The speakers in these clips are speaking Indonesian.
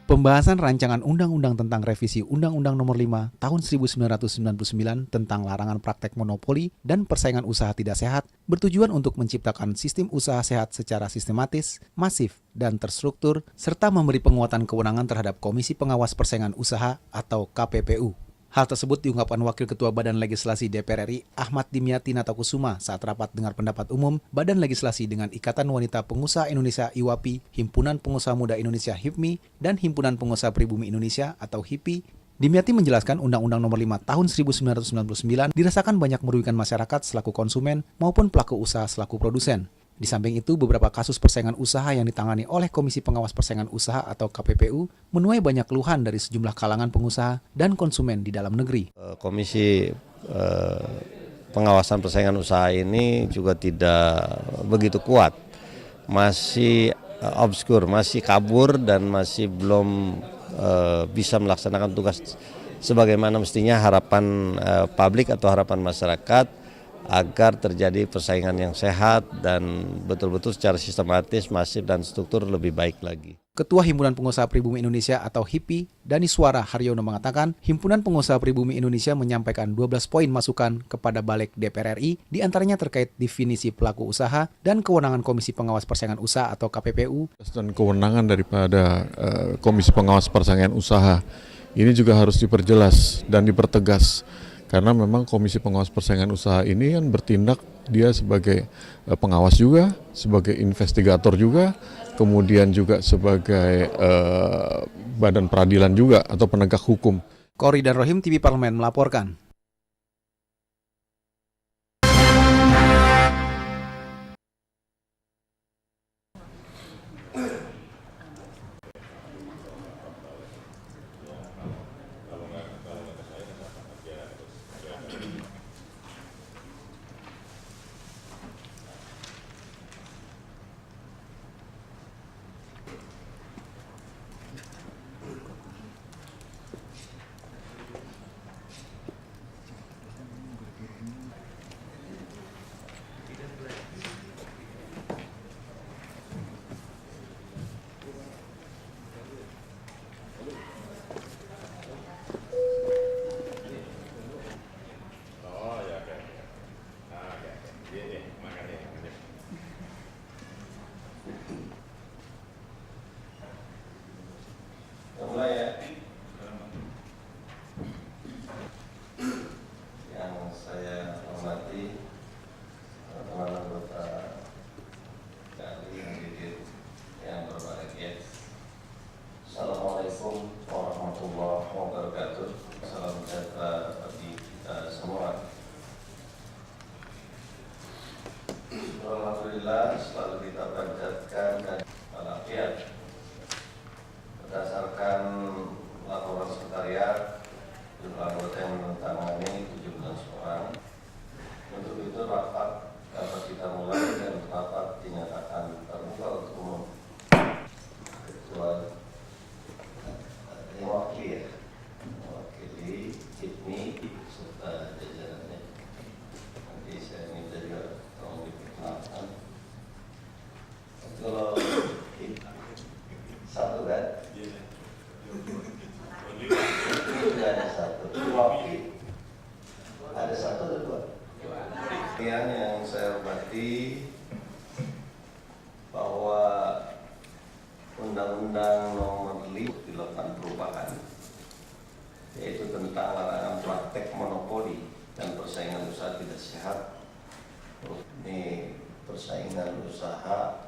Pembahasan rancangan undang-undang tentang revisi Undang-Undang Nomor 5 Tahun 1999 tentang larangan praktek monopoli dan persaingan usaha tidak sehat bertujuan untuk menciptakan sistem usaha sehat secara sistematis, masif, dan terstruktur, serta memberi penguatan kewenangan terhadap Komisi Pengawas Persaingan Usaha atau KPPU. Hal tersebut diungkapkan Wakil Ketua Badan Legislasi DPR RI Ahmad Dimyati Natakusuma saat rapat dengar pendapat umum Badan Legislasi dengan Ikatan Wanita Pengusaha Indonesia IWAPI, Himpunan Pengusaha Muda Indonesia HIPMI, dan Himpunan Pengusaha Pribumi Indonesia atau HIPI. Dimyati menjelaskan Undang-Undang Nomor 5 Tahun 1999 dirasakan banyak merugikan masyarakat selaku konsumen maupun pelaku usaha selaku produsen. Di samping itu, beberapa kasus persaingan usaha yang ditangani oleh Komisi Pengawas Persaingan Usaha atau KPPU menuai banyak keluhan dari sejumlah kalangan pengusaha dan konsumen di dalam negeri. Komisi Pengawasan Persaingan Usaha ini juga tidak begitu kuat, masih obskur, masih kabur dan masih belum bisa melaksanakan tugas sebagaimana mestinya harapan publik atau harapan masyarakat agar terjadi persaingan yang sehat dan betul-betul secara sistematis, masif, dan struktur lebih baik lagi. Ketua Himpunan Pengusaha Pribumi Indonesia atau HIPI, Daniswara Haryono mengatakan, Himpunan Pengusaha Pribumi Indonesia menyampaikan 12 poin masukan kepada Balik DPR RI, diantaranya terkait definisi pelaku usaha dan kewenangan Komisi Pengawas Persaingan Usaha atau KPPU. Dan kewenangan daripada Komisi Pengawas Persaingan Usaha ini juga harus diperjelas dan dipertegas. Karena memang Komisi Pengawas Persaingan Usaha ini kan bertindak dia sebagai pengawas juga, sebagai investigator juga, kemudian juga sebagai badan peradilan juga atau penegak hukum. Kori dan Rohim, TV Parlemen melaporkan. Yang saya hormati teman anggota KPI yang hadir yang berbahagia. Assalamualaikum warahmatullahi wabarakatuh. Salam sejahtera bagi kita semua. Alhamdulillah selalu kita panjatkan dan walafiat. Berdasarkan laporan sekretariat, jumlah anggota yang menandatangani 17 orang. Untuk itu rapat dapat kita mulai dan rapat dinyatakan terbuka untuk umum. Ketua mewakili HIPMI serta jajarannya. Nanti saya minta juga tolong diperkenalkan. Kalau satu kan? Sudah ada satu. Ada satu atau dua? Yang saya hormati bahwa Undang-Undang Nomor 5 dilakukan perubahan, yaitu tentang larangan praktek monopoli dan persaingan usaha tidak sehat. Ini persaingan usaha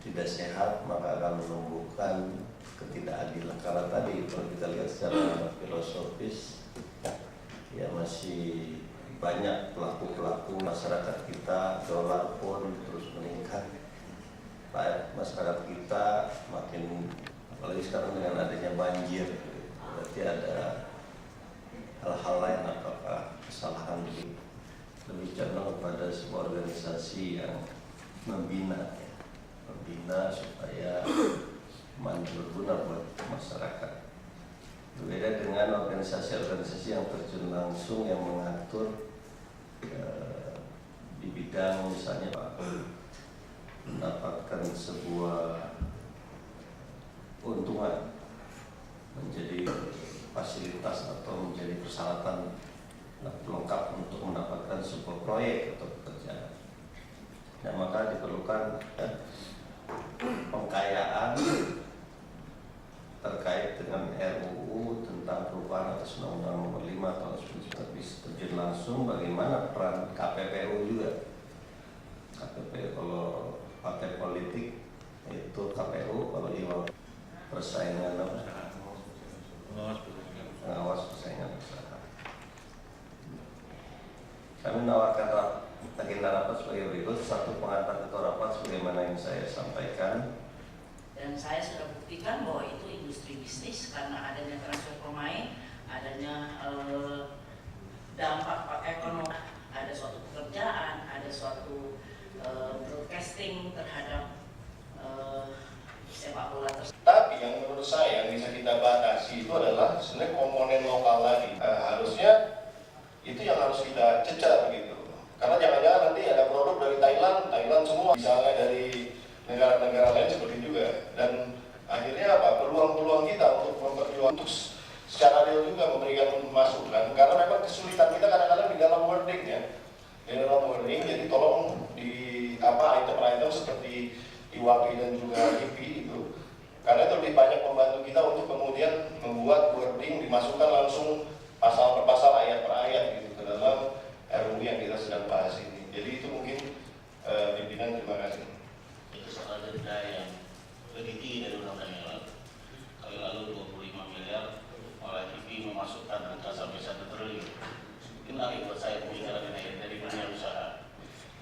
tidak sehat maka akan menumbuhkan ketidakadilan. Karena tadi kalau kita lihat secara filosofis, ya masih banyak pelaku-pelaku masyarakat kita, dolar pun terus meningkat. Masyarakat kita makin, apalagi sekarang dengan adanya banjir, berarti ada hal-hal lain, apakah kesalahan lebih condong kepada sebuah organisasi yang membina supaya manjur guna buat masyarakat. Berbeda dengan organisasi-organisasi yang terjun langsung yang mengatur di bidang misalnya mendapatkan sebuah keuntungan proyek atau pekerjaan. Dan maka diperlukan pengkayaan terkait dengan RUU tentang perubahan atas Undang-Undang Nomor 5 Tahun 1999 bisa terjun langsung bagaimana peran KPPU juga. KPPU kalau partai politik itu KPU, kalau IWA persaingan pengawas persaingan usaha. Kami menawarkan agenda rapat sebagai berikut. Satu, pengantar ketua rapat sebagaimana yang saya sampaikan. Dan saya sudah buktikan bahwa itu industri bisnis karena adanya transfer pemain, adanya dampak ekonomi, ada suatu pekerjaan, ada suatu broadcasting terhadap sepak bola tersebut. Tapi yang menurut saya yang bisa kita batasi itu adalah sebenarnya komponen lokal lagi. Harusnya itu yang harus kita cecah begitu. Karena jangan-jangan nanti ada produk dari Thailand semua, misalnya dari negara-negara lain seperti juga. Dan akhirnya apa? Peluang-peluang kita untuk memperjuangkan, untuk secara real juga memberikan masukan. Karena memang kesulitan kita kadang-kadang di dalam wording ya. Di dalam wording, jadi tolong di item-item seperti IWAPI dan juga IPI itu. Karena itu lebih banyak membantu kita untuk kemudian membuat wording, dimasukkan langsung pasal per pasal, ayat per ayat gitu ke dalam RUU yang kita sedang bahas ini. Jadi itu mungkin pimpinan, terima kasih. Itu soal denda yang lebih tinggi dari undang-undang yang lalu. Kali lalu 25 miliar, oleh TV memasukkan angka sampai 1 triliun. Mungkin lagi buat saya pembicaraan ini dari dunia usaha.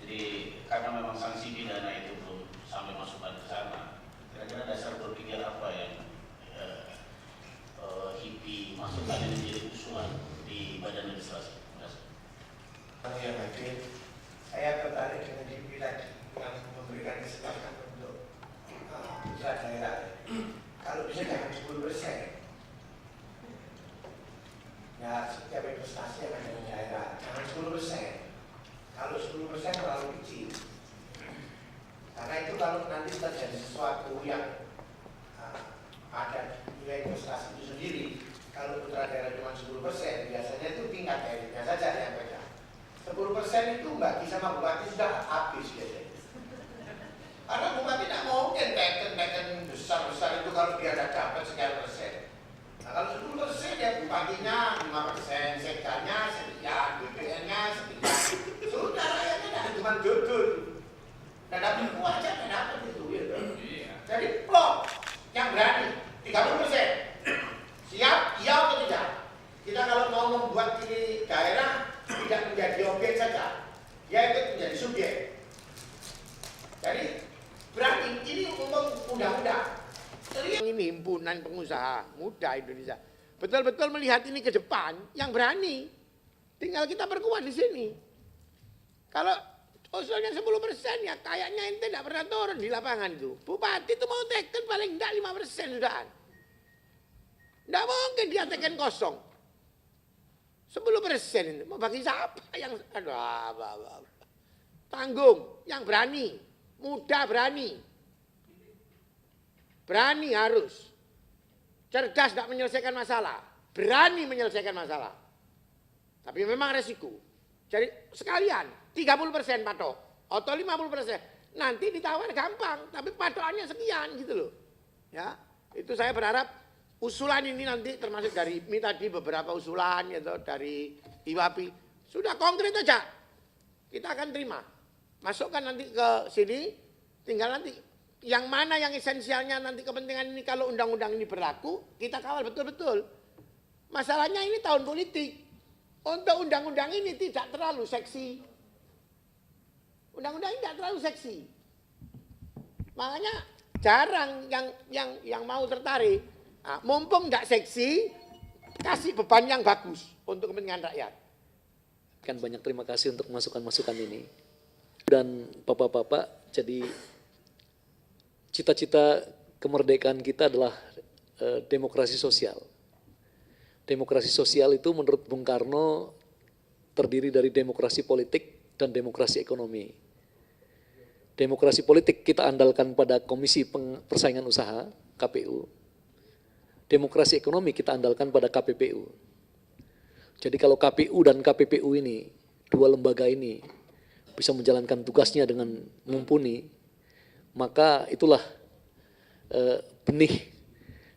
Jadi karena memang sanksi pidana itu belum sampai masukkan ke sana. Kira-kira dasar berpikir apa yang HIPI masukkan ini menjadi usulan di badan legislasi? Yang hadir, saya tertarik dengan HIPI tadi yang memberikan kesempatan untuk usaha daerah. Kalau bisa jangan 10%. Ya, setiap investasi yang ada di daerah, jangan 10%. Kalau 10% terlalu kecil. Karena itu kalau nanti terjadi sesuatu yang ada nilai investasi itu sendiri, kalau putra daerah cuma 10%, biasanya itu tingkat daerahnya saja yang beda. 10% itu Mbak Ki sama Bupati sudah habis biasanya. Karena Bupati tidak mungkin teken besar-besar itu kalau dia ada dapat sekian persen. Nah kalau 10% ya Bupatinya 5%, sekdanya sekian, BPN-nya sekian. Sudah rakyatnya tidak cuma judul. Dan dapat uang aja tidak dapat itu. Ya. Jadi plot yang berani 30%. Siap, iya atau tidak? Kita kalau mau membuat ini daerah tidak menjadi objek saja, dia itu menjadi subjek. Jadi berani, ini untuk undang-undang. Ini himpunan pengusaha muda Indonesia betul-betul melihat ini ke depan, yang berani. Tinggal kita perkuat di sini. Kalau usulnya 10% ya kayaknya ente tidak pernah turun di lapangan itu. Bupati itu mau teken paling tidak 5% sudah. Tidak mungkin dia teken kosong. 10% itu mau bagi siapa yang tanggung, yang berani, muda berani harus cerdas, tidak menyelesaikan masalah, berani menyelesaikan masalah. Tapi memang resiko. Jadi sekalian 30% patok atau 50%, nanti ditawar gampang, tapi patokannya sekian gitu loh. Ya, itu saya berharap usulan ini nanti termasuk dari tadi beberapa usulan gitu dari IWAPI sudah konkret aja. Kita akan terima. Masukkan nanti ke sini, tinggal nanti yang mana yang esensialnya nanti kepentingan ini kalau undang-undang ini berlaku, kita kawal betul-betul. Masalahnya ini tahun politik. Untuk undang-undang ini tidak terlalu seksi. Undang-undang ini tidak terlalu seksi. Makanya jarang yang mau tertarik. Nah, mumpung tidak seksi, kasih beban yang bagus untuk kepentingan rakyat. Kan banyak terima kasih untuk masukan-masukan ini. Dan Bapak-bapak, jadi cita-cita kemerdekaan kita adalah demokrasi sosial. Demokrasi sosial itu menurut Bung Karno terdiri dari demokrasi politik dan demokrasi ekonomi. Demokrasi politik kita andalkan pada Komisi Persaingan Usaha, KPU. Demokrasi ekonomi kita andalkan pada KPPU. Jadi kalau KPU dan KPPU ini, dua lembaga ini bisa menjalankan tugasnya dengan mumpuni, maka itulah benih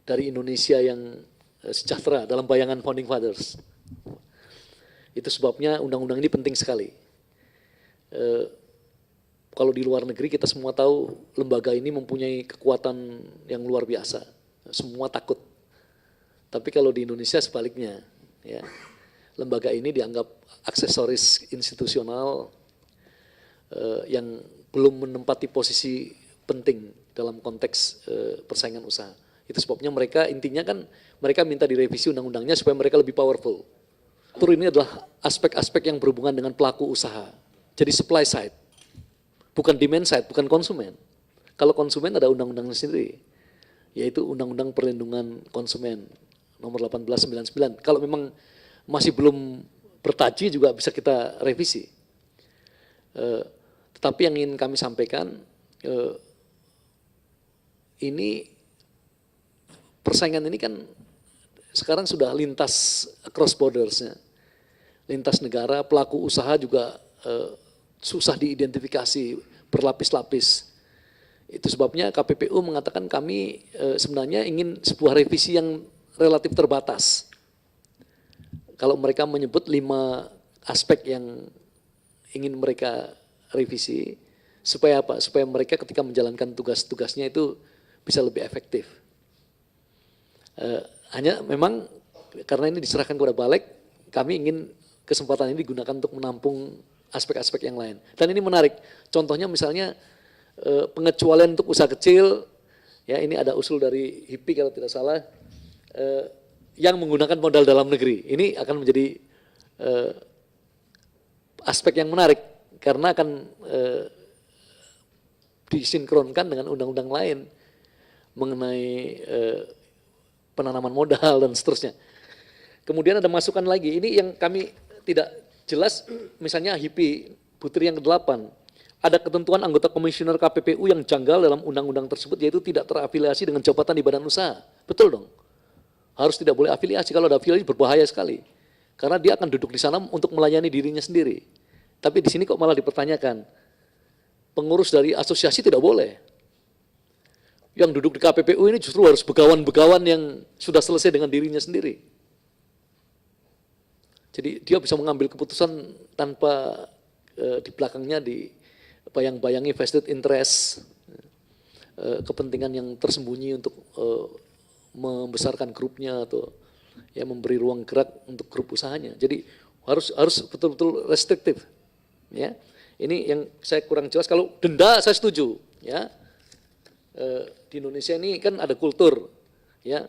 dari Indonesia yang sejahtera dalam bayangan Founding Fathers. Itu sebabnya undang-undang ini penting sekali. Kalau di luar negeri kita semua tahu lembaga ini mempunyai kekuatan yang luar biasa. Semua takut. Tapi kalau di Indonesia sebaliknya, ya, lembaga ini dianggap aksesoris institusional yang belum menempati posisi penting dalam konteks persaingan usaha. Itu sebabnya mereka intinya kan mereka minta direvisi undang-undangnya supaya mereka lebih powerful. Atur ini adalah aspek-aspek yang berhubungan dengan pelaku usaha. Jadi supply side, bukan demand side, bukan konsumen. Kalau konsumen ada undang-undangnya sendiri, yaitu Undang-Undang Perlindungan Konsumen nomor 1899. Kalau memang masih belum bertaji juga bisa kita revisi. Tetapi yang ingin kami sampaikan, ini persaingan ini kan sekarang sudah lintas cross bordersnya, lintas negara, pelaku usaha juga susah diidentifikasi, berlapis-lapis. Itu sebabnya KPPU mengatakan kami sebenarnya ingin sebuah revisi yang relatif terbatas. Kalau mereka menyebut 5 aspek yang ingin mereka revisi, supaya apa? Supaya mereka ketika menjalankan tugas-tugasnya itu bisa lebih efektif. Hanya memang karena ini diserahkan kepada Balik, kami ingin kesempatan ini digunakan untuk menampung aspek-aspek yang lain. Dan ini menarik, contohnya misalnya pengecualian untuk usaha kecil, ya ini ada usul dari HIPI kalau tidak salah, yang menggunakan modal dalam negeri. Ini akan menjadi aspek yang menarik, karena akan disinkronkan dengan undang-undang lain mengenai penanaman modal dan seterusnya. Kemudian ada masukan lagi, ini yang kami tidak jelas, misalnya HIPI Putri yang ke-8, ada ketentuan anggota komisioner KPPU yang janggal dalam undang-undang tersebut, yaitu tidak terafiliasi dengan jabatan di badan usaha. Betul dong? Harus tidak boleh afiliasi, kalau ada afiliasi berbahaya sekali. Karena dia akan duduk di sana untuk melayani dirinya sendiri. Tapi di sini kok malah dipertanyakan, pengurus dari asosiasi tidak boleh. Yang duduk di KPPU ini justru harus begawan-begawan yang sudah selesai dengan dirinya sendiri. Jadi dia bisa mengambil keputusan tanpa di belakangnya dibayang-bayangi vested interest, kepentingan yang tersembunyi untuk membesarkan grupnya atau ya memberi ruang gerak untuk grup usahanya. Jadi harus betul-betul restriktif. Ya, ini yang saya kurang jelas. Kalau denda saya setuju. Ya. Di Indonesia ini kan ada kultur, ya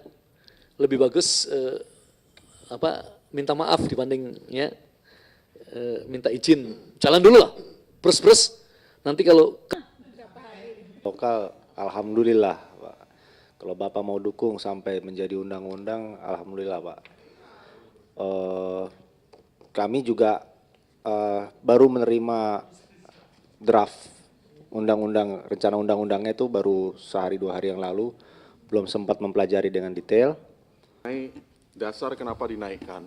lebih bagus minta maaf dibanding ya minta izin. Jalan dulu lah, bres-bres. Nanti kalau lokal, alhamdulillah Pak. Kalau Bapak mau dukung sampai menjadi undang-undang, alhamdulillah Pak. Kami juga baru menerima draft undang-undang, rencana undang-undangnya itu baru sehari 2 hari yang lalu, belum sempat mempelajari dengan detail. Dasar kenapa dinaikkan,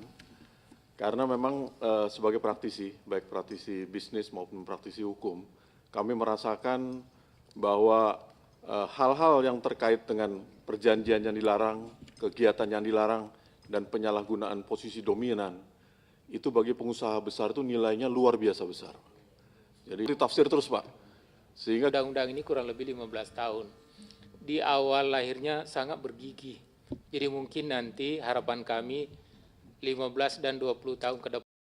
karena memang sebagai praktisi, baik praktisi bisnis maupun praktisi hukum, kami merasakan bahwa hal-hal yang terkait dengan perjanjian yang dilarang, kegiatan yang dilarang, dan penyalahgunaan posisi dominan, itu bagi pengusaha besar itu nilainya luar biasa besar. Jadi ditafsir terus Pak. Sehingga undang-undang ini kurang lebih 15 tahun. Di awal lahirnya sangat bergigih. Jadi mungkin nanti harapan kami 15 dan 20 tahun ke depan